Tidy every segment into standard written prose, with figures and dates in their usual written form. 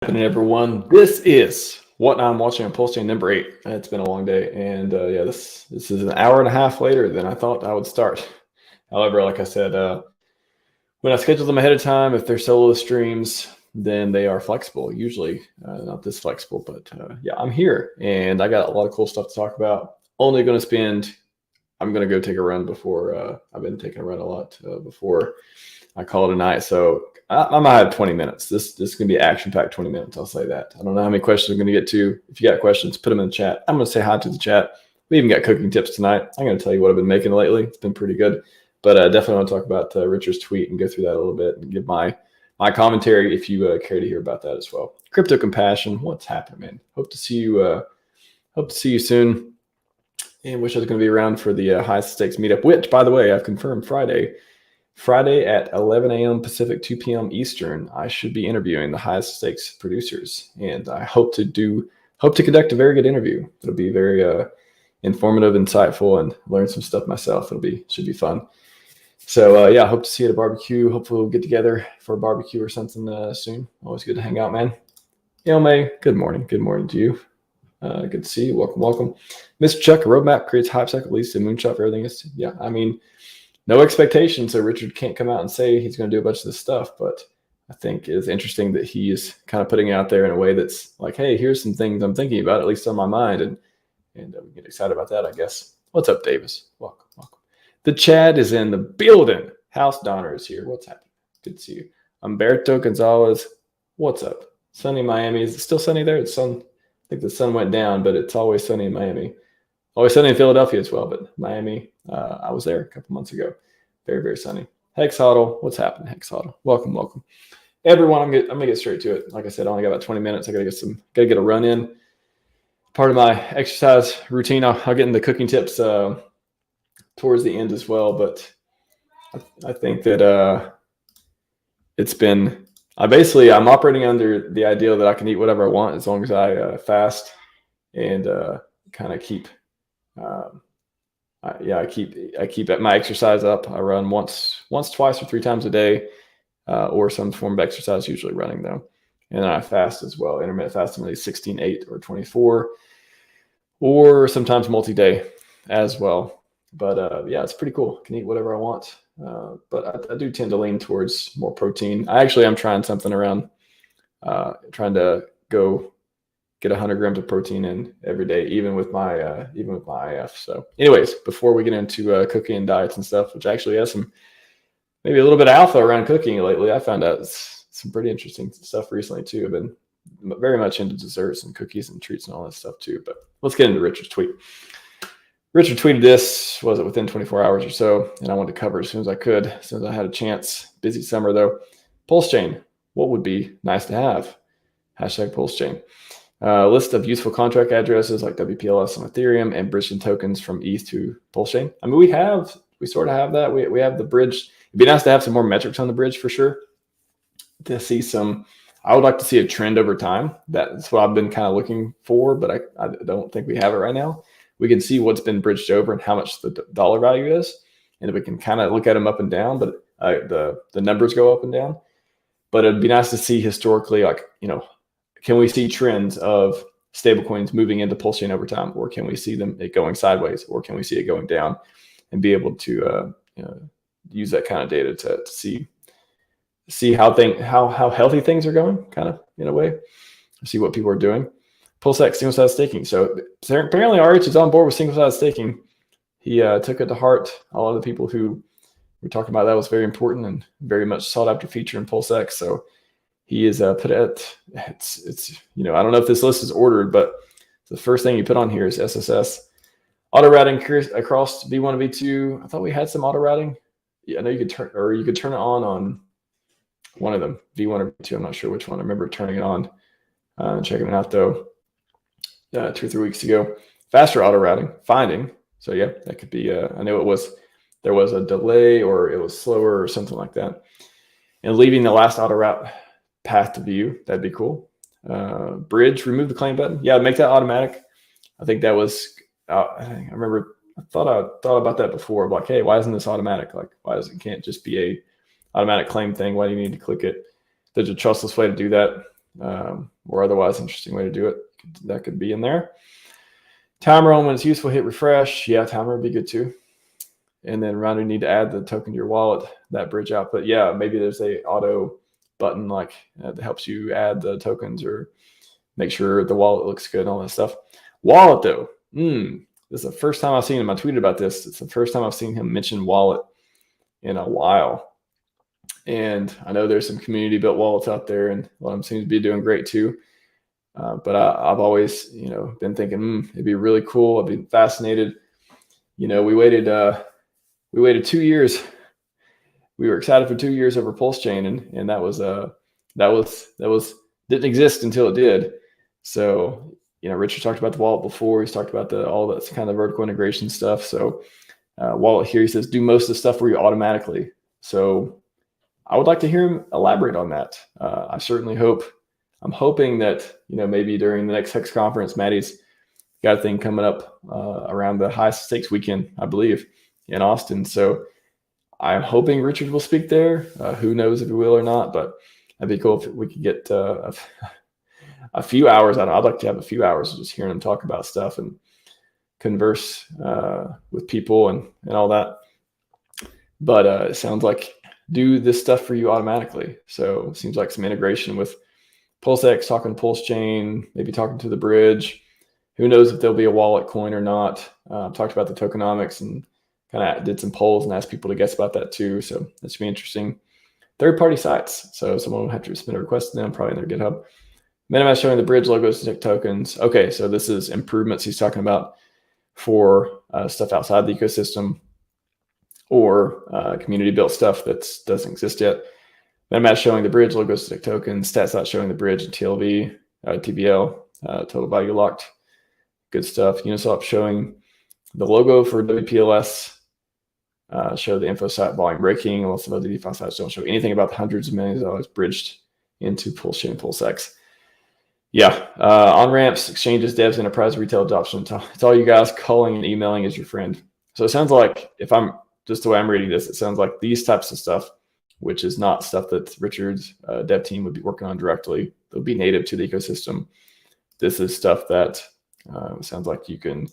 Happening, everyone. This is what I'm watching on PulseChain number 8. It's been a long day, and yeah, this is an hour and a half later than I thought I would start. However, like I said, when I schedule them ahead of time, if they're solo streams, then they are flexible. Usually, not this flexible, but yeah, I'm here, and I got a lot of cool stuff to talk about. Only going to spend. I'm going to go take a run before. I've been taking a run a lot before I call it a night. So I might have 20 minutes. This is going to be action-packed 20 minutes. I'll say that. I don't know how many questions I'm going to get to. If you got questions, put them in the chat. I'm going to say hi to the chat. We even got cooking tips tonight. I'm going to tell you what I've been making lately. It's been pretty good. But I definitely want to talk about Richard's tweet and go through that a little bit and give my commentary if you care to hear about that as well. Crypto Compassion, what's happening, man? Hope to see you soon. And wish I was going to be around for the high stakes meetup, which, by the way, I've confirmed Friday at 11 a.m. Pacific, 2 p.m. Eastern, I should be interviewing the highest stakes producers, and I hope to conduct a very good interview. It'll be very informative, insightful, and learn some stuff myself. Should be fun. So yeah, I hope to see you at a barbecue. Hopefully we'll get together for a barbecue or something soon. Always good to hang out, man. May, good morning. Good morning to you. Good to see you. Welcome. Mr. Chuck, a roadmap creates hype cycle, leads to moonshot for everything. Yeah, I mean, no expectations, so Richard can't come out and say he's going to do a bunch of this stuff, but I think it's interesting that he is kind of putting it out there in a way that's like, hey, here's some things I'm thinking about, at least on my mind, and we get excited about that, I guess. What's up, Davis? Welcome. The Chad is in the building. House Donner is here. What's happening? Good to see you. Humberto Gonzalez, what's up? Sunny Miami. Is it still sunny there? It's sun. I think the sun went down, but it's always sunny in Miami. Always sunny in Philadelphia as well, but Miami, I was there a couple months ago. Very, very sunny. Hex Huddle, what's happening, Hex Huddle? Welcome. Everyone, I'm gonna get straight to it. Like I said, I only got about 20 minutes. I gotta get a run in. Part of my exercise routine, I'll get into cooking tips towards the end as well, but I think that I'm operating under the idea that I can eat whatever I want as long as I fast and kind of keep I keep my exercise up. I run once, twice, or 3 times a day, or some form of exercise, usually running though. And then I fast as well. Intermittent fasting, maybe 16, 8, or 24, or sometimes multi-day as well. But yeah, it's pretty cool. I can eat whatever I want. But I do tend to lean towards more protein. I'm trying something around trying to go get 100 grams of protein in every day, even with my IF. So anyways, before we get into cooking and diets and stuff, which actually has maybe a little bit of alpha around cooking lately, I found out some pretty interesting stuff recently too. I've been very much into desserts and cookies and treats and all that stuff too. But let's get into Richard's tweet. Richard tweeted this, was it within 24 hours or so, and I wanted to cover it as soon as I could, as soon as I had a chance. Busy summer though. PulseChain, what would be nice to have? Hashtag PulseChain. List of useful contract addresses like WPLS on Ethereum and bridging tokens from ETH to PulseChain. I mean, we sort of have that. We have the bridge. It'd be nice to have some more metrics on the bridge for sure. To see I would like to see a trend over time. That's what I've been kind of looking for, but I don't think we have it right now. We can see what's been bridged over and how much the dollar value is, and if we can kind of look at them up and down, but the numbers go up and down. But it'd be nice to see historically, can we see trends of stablecoins moving into PulseChain over time, or can we see it going sideways, or can we see it going down, and be able to use that kind of data to see how healthy things are going, kind of in a way, see what people are doing. PulseX, single-sided staking. So apparently RH is on board with single-sided staking. He took it to heart. A lot of the people who were talking about that was very important and very much sought after feature in PulseX. So he is put it. It's I don't know if this list is ordered, but the first thing you put on here is SSS auto routing across V1 and V2. I thought we had some auto routing. Yeah, I know you could turn it on one of them, V1 or V2. I'm not sure which one. I remember turning it on and checking it out though. 2 or 3 weeks ago. Faster auto routing finding. So yeah, that could be. I know there was a delay, or it was slower, or something like that. And leaving the last auto route path to view, that'd be cool. Bridge, remove the claim button. Yeah, make that automatic. I think that was. I remember. I thought about that before. Like, hey, why isn't this automatic? Like, why can't just be a automatic claim thing? Why do you need to click it? There's a trustless way to do that. or otherwise interesting way to do it. That could be in there. Timer on when it's useful, hit refresh. Yeah, timer would be good too. And then Ron, you need to add the token to your wallet, that bridge output. Yeah, maybe there's a auto button like that helps you add the tokens or make sure the wallet looks good and all that stuff. Wallet though, this is the first time I've seen him. I tweeted about this. It's the first time I've seen him mention wallet in a while. And I know there's some community built wallets out there, and a lot of them seem to be doing great too. But I've always, been thinking, it'd be really cool. I've been fascinated. We waited 2 years. We were excited for 2 years over PulseChain, and that was didn't exist until it did. So, Richard talked about the wallet before. He's talked about all that kind of vertical integration stuff. So, wallet here, he says, do most of the stuff for you automatically. So, I would like to hear him elaborate on that. I certainly I'm hoping that, maybe during the next Hex conference, Maddie's got a thing coming up around the high stakes weekend, I believe, in Austin. So I'm hoping Richard will speak there. Who knows if he will or not, but that'd be cool if we could get a few hours out of it. I'd like to have a few hours of just hearing him talk about stuff and converse with people and all that. But it sounds like do this stuff for you automatically. So it seems like some integration with PulseX, talking to PulseChain, maybe talking to the bridge. Who knows if there'll be a wallet coin or not. Talked about the tokenomics and kind of did some polls and asked people to guess about that too. So that should be interesting. Third-party sites. So someone will have to submit a request to them, probably in their GitHub. MetaMask showing the bridge logos to tokens. Okay, so this is improvements he's talking about for stuff outside the ecosystem or community-built stuff that doesn't exist yet. MetaMask showing the bridge logos to tokens. Statsbot showing the bridge and TLV, TVL, total value locked. Good stuff. Uniswap showing the logo for WPLS. Show the info site volume breaking. Lots of other DeFi sites don't show anything about the hundreds of millions of dollars bridged into PulseChain and PulseX. Yeah, on-ramps, exchanges, devs, enterprise, retail adoption. It's all you guys calling and emailing as your friend. So it sounds like, if I'm just the way I'm reading this, it sounds like these types of stuff, which is not stuff that Richard's dev team would be working on directly. They'll be native to the ecosystem. This is stuff that sounds like you can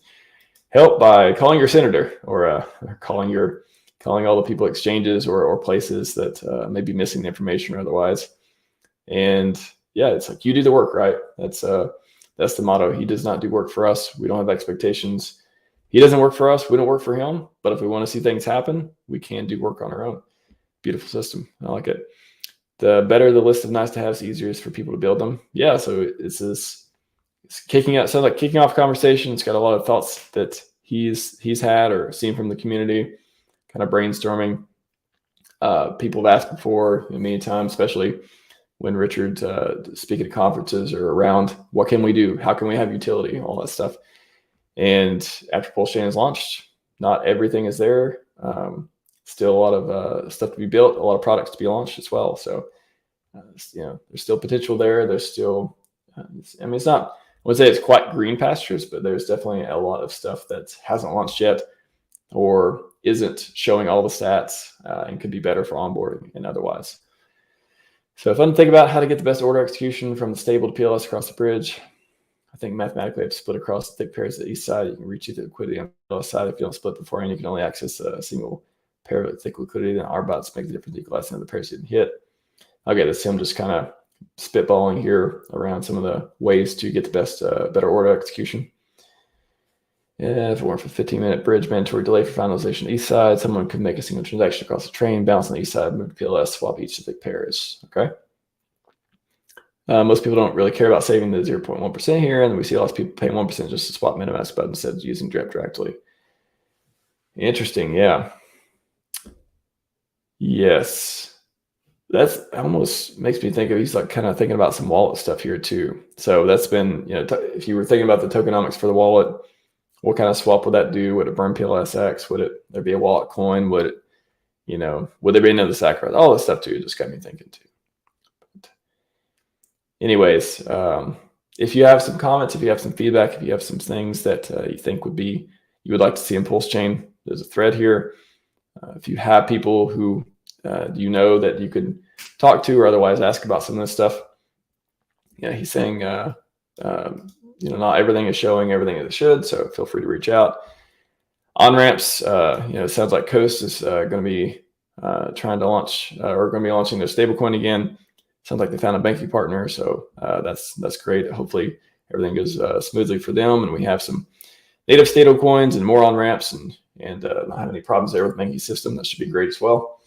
help by calling your senator or calling all the people exchanges or places that may be missing the information or otherwise. And yeah, it's like you do the work, right? That's the motto. He does not do work for us. We don't have expectations. He doesn't work for us. We don't work for him. But if we want to see things happen, we can do work on our own. Beautiful system. I like it. The better the list of nice to haves, the easier it is for people to build them. Yeah, so it's kicking out. Sounds like kicking off conversation. It's got a lot of thoughts that he's had or seen from the community, kind of brainstorming. People have asked before many times, especially when Richard's speaking at conferences or around, what can we do? How can we have utility? All that stuff. And after PulseChain is launched, not everything is there. Still a lot of stuff to be built, a lot of products to be launched as well. So, there's still potential there. There's still, it's not, I would say it's quite green pastures, but there's definitely a lot of stuff that hasn't launched yet or isn't showing all the stats and could be better for onboarding and otherwise. So if I'm thinking about how to get the best order execution from the stable to PLS across the bridge, I think mathematically I have to split across the thick pairs to the east side. You can reach the liquidity on the left side. If you don't split beforehand, you can only access a single pair of thick liquidity. Then RBOTs make the difference equalize the pairs you didn't hit. Okay, this is him just kind of spitballing here around some of the ways to get the best, better order execution. Yeah, if it weren't for 15-minute bridge mandatory delay for finalization east side, someone could make a single transaction across the train, bounce on the east side, move to PLS, swap each to thick pairs. Okay. Most people don't really care about saving the 0.1% here, and we see lots of people paying 1% just to swap MetaMask button instead of using drip directly. Interesting, yeah. Yes. That's almost makes me think of, he's like kind of thinking about some wallet stuff here too. So that's been, if you were thinking about the tokenomics for the wallet, what kind of swap would that do? Would it burn PLSX? Would there be a wallet coin? Would it, would there be another sacrifice? All this stuff too just got me thinking too. But anyways, if you have some comments, if you have some feedback, if you have some things that you think you would like to see in PulseChain, there's a thread here. If you have people who that you could talk to or otherwise ask about some of this stuff, he's saying, not everything is showing everything that it should. So feel free to reach out. On ramps, it sounds like Coast is going to be trying to launch or going to be launching their stablecoin again. Sounds like they found a banking partner, so that's great. Hopefully everything goes smoothly for them, and we have some native stablecoins and more on ramps, and not have any problems there with the banking system. That should be great as well.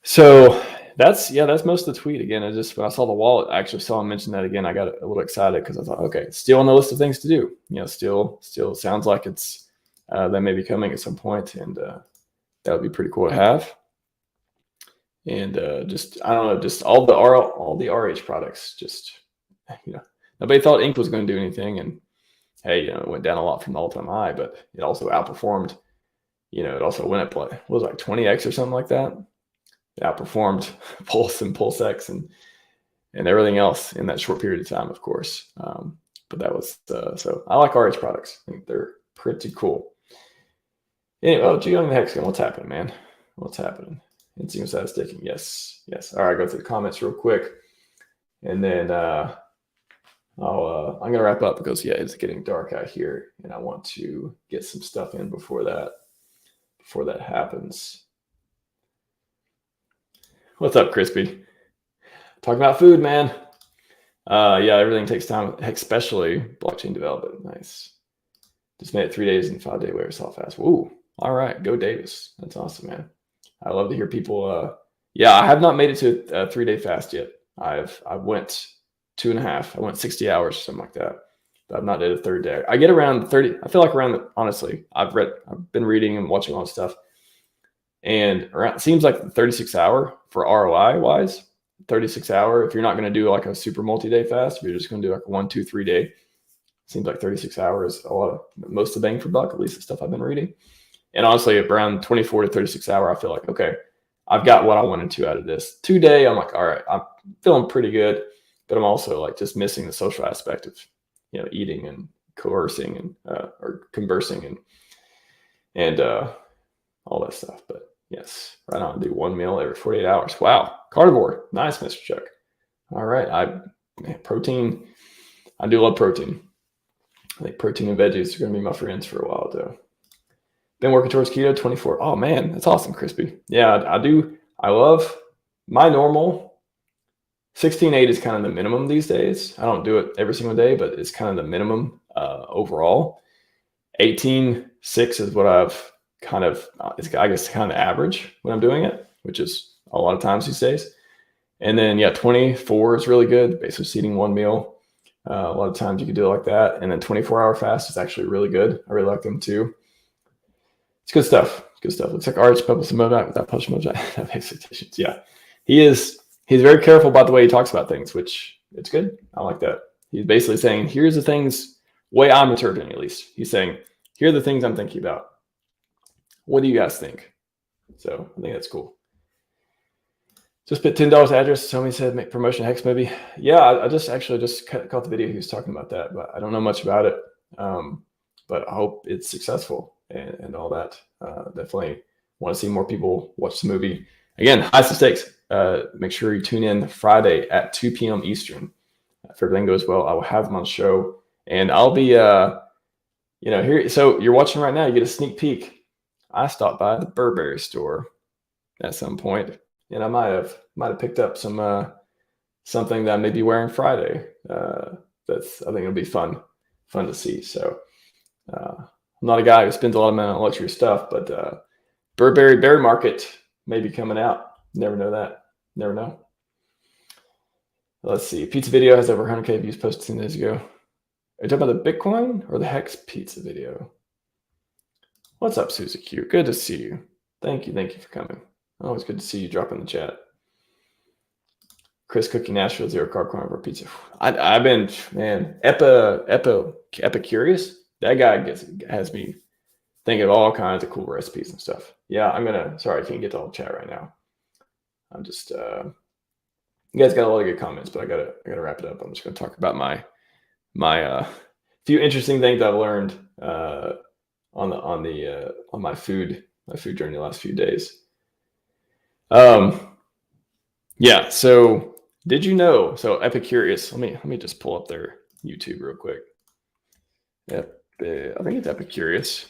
So that's most of the tweet. Again, when I saw the wallet, I actually saw him mention that again. I got a little excited because I thought, okay, still on the list of things to do. Still sounds like it's that may be coming at some point, and that would be pretty cool to have. And I don't know, just all the RH products. Just nobody thought Ink was going to do anything, and hey, it went down a lot from the all-time high, but it also outperformed. It also went up what was it, like 20x or something like that. It outperformed Pulse and PulseX and everything else in that short period of time, of course. But that was so I like RH products. I think they're pretty cool. Anyway, G on the Hexagon, what's happening, man? What's happening? It seems that is sticking. Yes. All right, go through the comments real quick, and then I'm gonna wrap up because it's getting dark out here, and I want to get some stuff in before that happens. What's up, Crispy? Talking about food, man. Everything takes time, especially blockchain development. Nice. Just made it 3 days in 5 day where it's all fast. Woo. All right, go Davis. That's awesome, man. I love to hear people. I have not made it to a 3 day fast yet. I went 2.5. I went 60 hours, something like that. But I've not did a third day. I get around 30. I feel like honestly, I've been reading and watching all this stuff. And it seems like the 36 hour for ROI wise, 36 hour, if you're not going to do like a super multi-day fast, if you're just going to do like a 1, 2, 3 day, seems like 36 hours, most of the bang for buck, at least the stuff I've been reading. And honestly, around 24 to 36 hour, I feel like, okay, I've got what I wanted to out of this. 2 day, I'm like, all right, I'm feeling pretty good, but I'm also like just missing the social aspect of, eating and coercing and or conversing and all that stuff. But yes, right on, do 1 meal every 48 hours. Wow, carnivore, nice, Mr. Chuck. All right, protein. I do love protein. I think protein and veggies are going to be my friends for a while, though. Been working towards keto 24. Oh, man, that's awesome, Crispy. Yeah, I do. I love my normal. 16.8 is kind of the minimum these days. I don't do it every single day, but it's kind of the minimum overall. 18.6 is what I've kind of, I guess, kind of average when I'm doing it, which is a lot of times these days. And then, 24 is really good, basically eating 1 meal. A lot of times you can do it like that. And then 24-hour fast is actually really good. I really like them too. It's good stuff. Looks like RH published a Modak without publishing Modak expectations. Yeah. He's very careful about the way he talks about things, which it's good. I like that. He's basically saying, here's the things, way I'm interpreting at least. He's saying, here are the things I'm thinking about. What do you guys think? So I think that's cool. Just put $10 address. Somebody said make promotion Hex maybe. Yeah, I just caught the video. He was talking about that, but I don't know much about it. But I hope it's successful and all that. Definitely want to see more people watch the movie. Again, high stakes. Make sure you tune in Friday at 2 p.m. Eastern. If everything goes well, I will have him on the show, and I'll be here. So you're watching right now. You get a sneak peek. I stopped by the Burberry store at some point, and I might have picked up some something that I may be wearing Friday. I think it'll be fun to see. So I'm not a guy who spends a lot of money on luxury stuff, but Burberry bear market may be coming out. Never know that. Never know. Let's see. Pizza video has over 100K views posted 10 days ago. Are you talking about the Bitcoin or the Hex pizza video? What's up, Susie Q? Good to see you. Thank you for coming. Always good to see you drop in the chat. Chris Cookie Nashville 0 carb carnivore pizza. I've been, man, Epicurious. That guy has me thinking of all kinds of cool recipes and stuff. Yeah, sorry, I can't get to all the chat right now. I'm just you guys got a lot of good comments, but I gotta wrap it up. I'm just gonna talk about my few interesting things I've learned on my food journey the last few days. So Did you know? So Epicurious. Let me just pull up their YouTube real quick. Yep, I think it's Epicurious.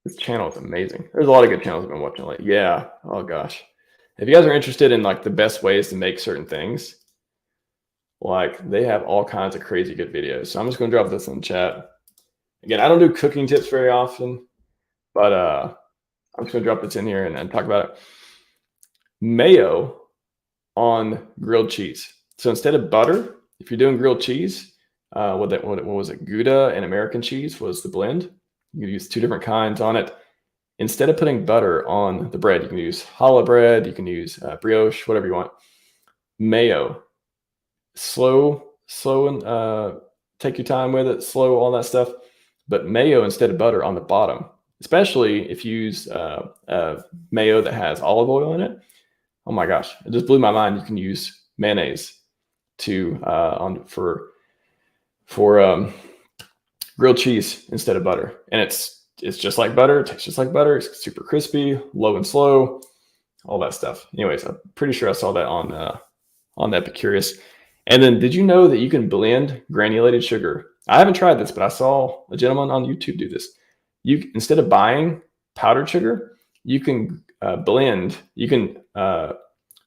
This channel is amazing. There's a lot of good channels I've been watching lately. Yeah. Oh gosh. If you guys are interested in like the best ways to make certain things, like they have all kinds of crazy good videos. So I'm just gonna drop this in the chat. Again, I don't do cooking tips very often, but I'm just gonna drop this in here and talk about it. Mayo on grilled cheese. So instead of butter, if you're doing grilled cheese, what was it? Gouda and American cheese was the blend. You can use 2 different kinds on it. Instead of putting butter on the bread, you can use challah bread, you can use brioche, whatever you want. Mayo, slow and take your time with it, slow, all that stuff. But mayo instead of butter on the bottom, especially if you use mayo that has olive oil in it. Oh my gosh, it just blew my mind. You can use mayonnaise to for grilled cheese instead of butter, and it's just like butter. It tastes just like butter. It's super crispy, low and slow, all that stuff. Anyways, I'm pretty sure I saw that on Epicurious. And then, did you know that you can blend granulated sugar? I haven't tried this, but I saw a gentleman on YouTube do this. You, instead of buying powdered sugar, you can blend. You can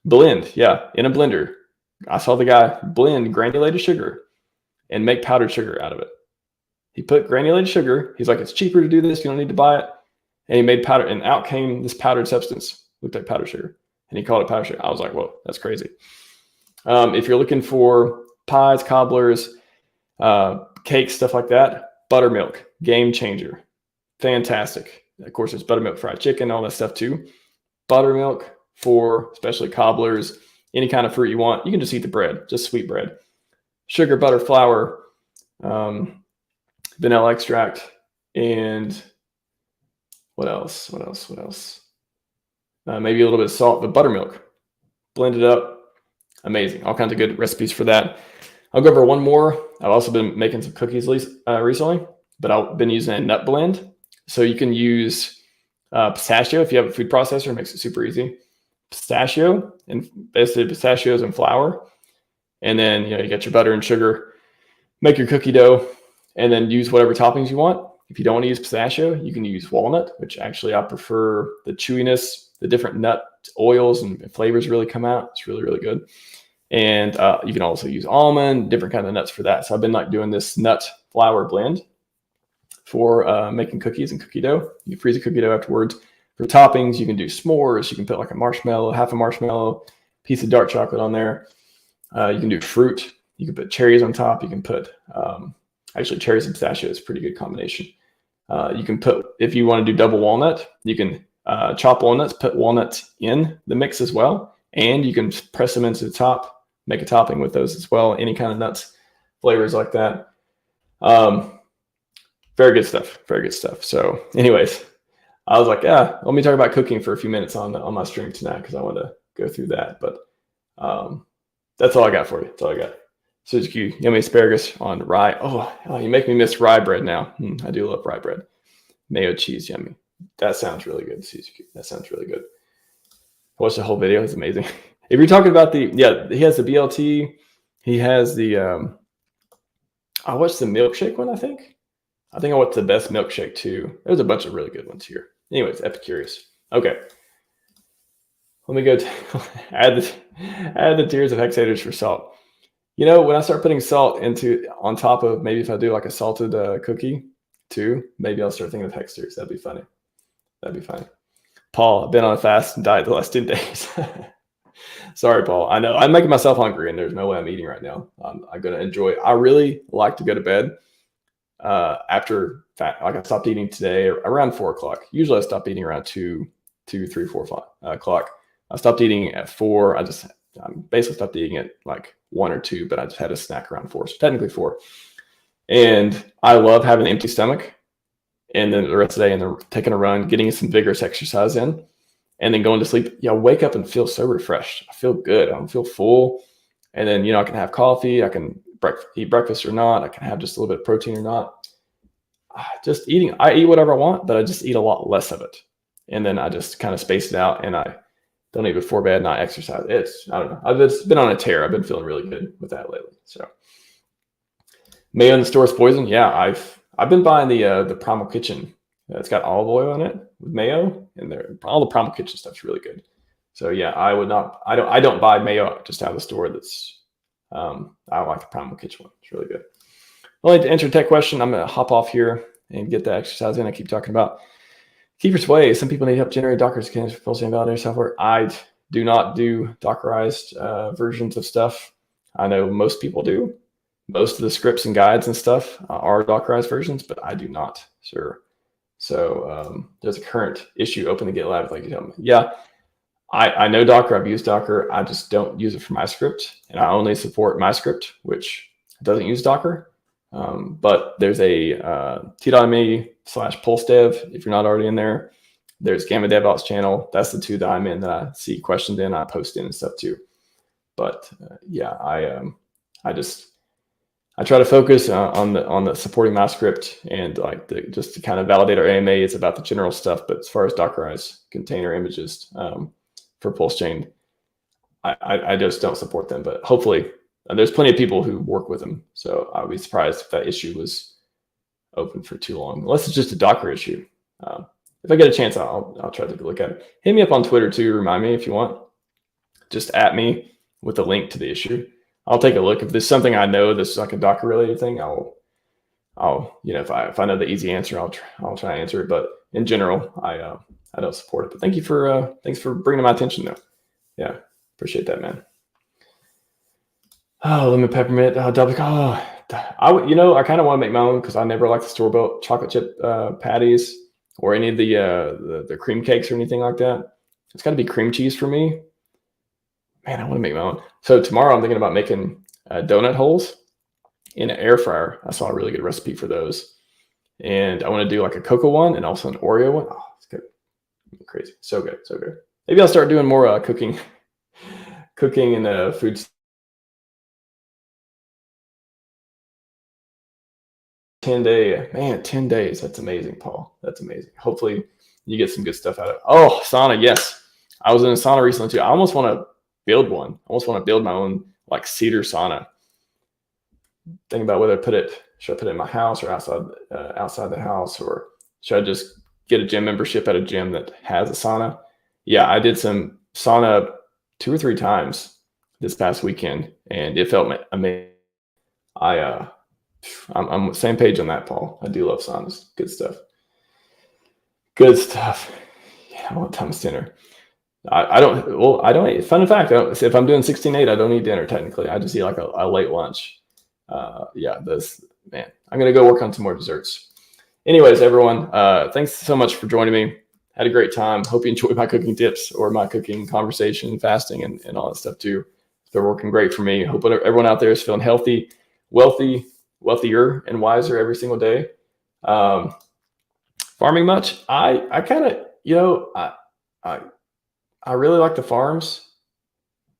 blend, yeah, in a blender. I saw the guy blend granulated sugar and make powdered sugar out of it. He put granulated sugar. He's like, it's cheaper to do this. You don't need to buy it. And he made powder, and out came this powdered substance. Looked like powdered sugar, and he called it powdered sugar. I was like, whoa, that's crazy. If you're looking for pies, cobblers, cakes, stuff like that, buttermilk, game changer, fantastic. Of course, there's buttermilk fried chicken, all that stuff too. Buttermilk for especially cobblers, any kind of fruit you want. You can just eat the bread, just sweet bread. Sugar, butter, flour, vanilla extract, and what else? Maybe a little bit of salt, but buttermilk. Blend it up. Amazing. All kinds of good recipes for that. I'll go over one more. I've also been making some cookies recently, but I've been using a nut blend. So you can use pistachio if you have a food processor. It makes it super easy. Pistachio, and basically pistachios and flour. And then you get your butter and sugar. Make your cookie dough, and then use whatever toppings you want. If you don't want to use pistachio, you can use walnut, which actually I prefer. The chewiness, the different nut oils and flavors really come out. It's really, really good. And you can also use almond, different kind of nuts for that. So I've been like doing this nut flour blend for making cookies and cookie dough. You can freeze a cookie dough afterwards. For toppings, you can do s'mores. You can put like a marshmallow, half a marshmallow, piece of dark chocolate on there. You can do fruit. You can put cherries on top. You can put actually cherries and pistachio is a pretty good combination. You can put, if you want to do double walnut, you can chop walnuts, put walnuts in the mix as well, and you can press them into the top, make a topping with those as well. Any kind of nuts, flavors like that. Very good stuff. Very good stuff. So, anyways, I was like, yeah, let me talk about cooking for a few minutes on my stream tonight because I want to go through that. But that's all I got for you. That's all I got. Suzuki, yummy asparagus on rye. Oh, you make me miss rye bread now. I do love rye bread. Mayo cheese, yummy. That sounds really good, Suzuki. That sounds really good. I watched the whole video. It's amazing. If you're talking about he has the BLT. He has the, I watched the milkshake one, I think I watched the best milkshake too. There's a bunch of really good ones here. Anyways, Epicurious. Okay. Let me go add the tiers of hexaders for salt. When I start putting salt on top of, maybe if I do like a salted cookie too, maybe I'll start thinking of hex tiers. That'd be funny. That'd be funny. Paul, I've been on a fast and diet the last 10 days. Sorry, Paul. I know I'm making myself hungry and there's no way I'm eating right now. I'm going to enjoy. I really like to go to bed after, like I stopped eating today around 4 o'clock. Usually I stop eating around 2, 3, 4, 5 o'clock. I stopped eating at 4. I basically stopped eating at like 1 or 2, but I just had a snack around 4. So technically 4. And I love having an empty stomach. And then the rest of the day, and then taking a run, getting some vigorous exercise in, and then going to sleep. I wake up and feel so refreshed. I feel good. I don't feel full. And then, I can have coffee. I can eat breakfast or not. I can have just a little bit of protein or not. Just eating. I eat whatever I want, but I just eat a lot less of it. And then I just kind of space it out, and I Don't eat before bed, not exercise. I don't know. I've just been on a tear. I've been feeling really good with that lately. So mayo in the store is poison. Yeah, I've been buying the Primal Kitchen. It's got olive oil in it with mayo, and all the Primal Kitchen stuff's really good. So yeah, I don't buy mayo just out of the store. I like the Primal Kitchen one. It's really good. I'd like to answer a tech question. I'm gonna hop off here and get the exercise in. I keep talking about Keeper's Way. Some people need help generating Docker scans for PulseChain validator software. I do not do Dockerized versions of stuff. I know most people do. Most of the scripts and guides and stuff are Dockerized versions, but I do not, sir. So there's a current issue open to GitLab, like you tell me. Yeah, I know Docker. I've used Docker. I just don't use it for my script, and I only support my script, which doesn't use Docker. But there's a t.me/pulsedev if you're not already in there. There's Gamma DevOps channel. That's the two that I'm in that I see questions in, I post in and stuff too. But yeah, I try to focus on the supporting my script and like just to kind of validate our AMA. It's about the general stuff, but as far as Dockerized container images for PulseChain, I just don't support them. But hopefully, there's plenty of people who work with them, so I would be surprised if that issue was open for too long, unless it's just a Docker issue. If I get a chance, I'll try to look at it. Hit me up on Twitter too. Remind me if you want. Just at me with a link to the issue. I'll take a look. If there's something I know that's like a Docker related thing, I'll if I know the easy answer, I'll try to answer it. But in general, I don't support it. But thanks for bringing to my attention though. Yeah, appreciate that, man. Oh, lemon peppermint double. Oh, I kind of want to make my own because I never like the store-bought chocolate chip patties or any of the cream cakes or anything like that. It's got to be cream cheese for me. Man, I want to make my own. So tomorrow I'm thinking about making donut holes in an air fryer. I saw a really good recipe for those. And I want to do like a cocoa one and also an Oreo one. Oh, it's good. Crazy. So good. So good. Maybe I'll start doing more cooking and food. 10 days. That's amazing, Paul. That's amazing. Hopefully you get some good stuff out of it. Oh, sauna. Yes. I was in a sauna recently too. I almost want to build one. I almost want to build my own like cedar sauna. Think about whether should I put it in my house or outside the house, or should I just get a gym membership at a gym that has a sauna? Yeah, I did some sauna 2 or 3 times this past weekend, and it felt amazing. I'm on the same page on that, Paul. I do love saunas. Good stuff. Good stuff. Yeah, I want Thomas dinner. I don't eat. Fun fact, if I'm doing 16/8, I don't eat dinner technically. I just eat like a late lunch. Yeah, I'm going to go work on some more desserts. Anyways, everyone, thanks so much for joining me. Had a great time. Hope you enjoyed my cooking tips or my cooking conversation, fasting, and all that stuff too. They're working great for me. Hope everyone out there is feeling healthy, wealthier, and wiser every single day. Farming much? I kind of, I really like the farms,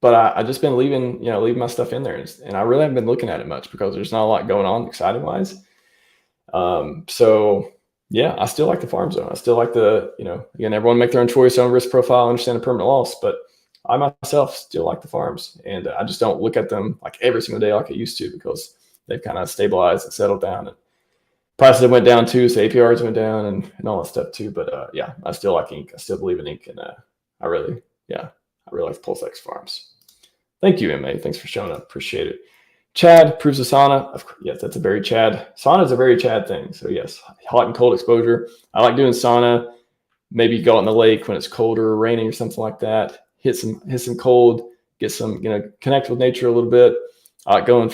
but I just been leaving my stuff in there, and I really haven't been looking at it much because there's not a lot going on exciting wise. So yeah, I still like the farm zone. I still like again, everyone make their own choice, own risk profile, understand the permanent loss, but I myself still like the farms, and I just don't look at them like every single day like I used to because they've kind of stabilized and settled down, and prices went down too, so APRs went down and all that stuff too. But yeah, I still like ink. I still believe in ink, and I really like the PulseX farms. Thank you, MA. Thanks for showing up. Appreciate it. Chad proves a sauna. Yes, that's a very Chad. Sauna is a very Chad thing. So yes, hot and cold exposure. I like doing sauna. Maybe go out in the lake when it's colder or raining or something like that. Hit some cold. Get some, connect with nature a little bit. I like going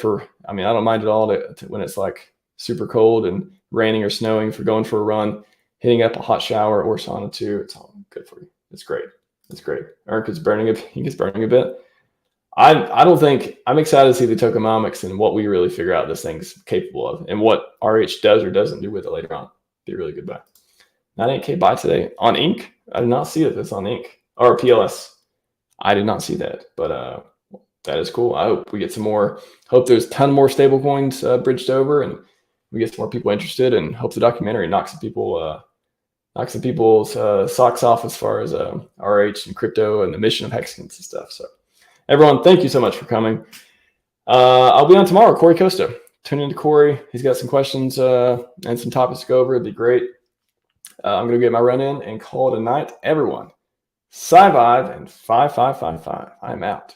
I don't mind at all when it's like super cold and raining or snowing for going for a run, hitting up a hot shower or sauna too. It's all good for you. It's great. It's great. Eric is burning a bit. I'm excited to see the tokenomics and what we really figure out this thing's capable of and what RH does or doesn't do with it later on. Be a really good buy. 98K buy today on ink. I did not see that it's on ink or PLS. I did not see that, but that is cool. I hope we get some more. Hope there's a ton more stable coins bridged over, and we get some more people interested, and hope the documentary knocks some people knock some people's socks off as far as RH and crypto and the mission of Hexagons and stuff. So everyone, thank you so much for coming. I'll be on tomorrow, Corey Costa. Tune into Corey. He's got some questions and some topics to go over. It'd be great. I'm going to get my run in and call it a night. Everyone, Scivive and 5555. I'm out.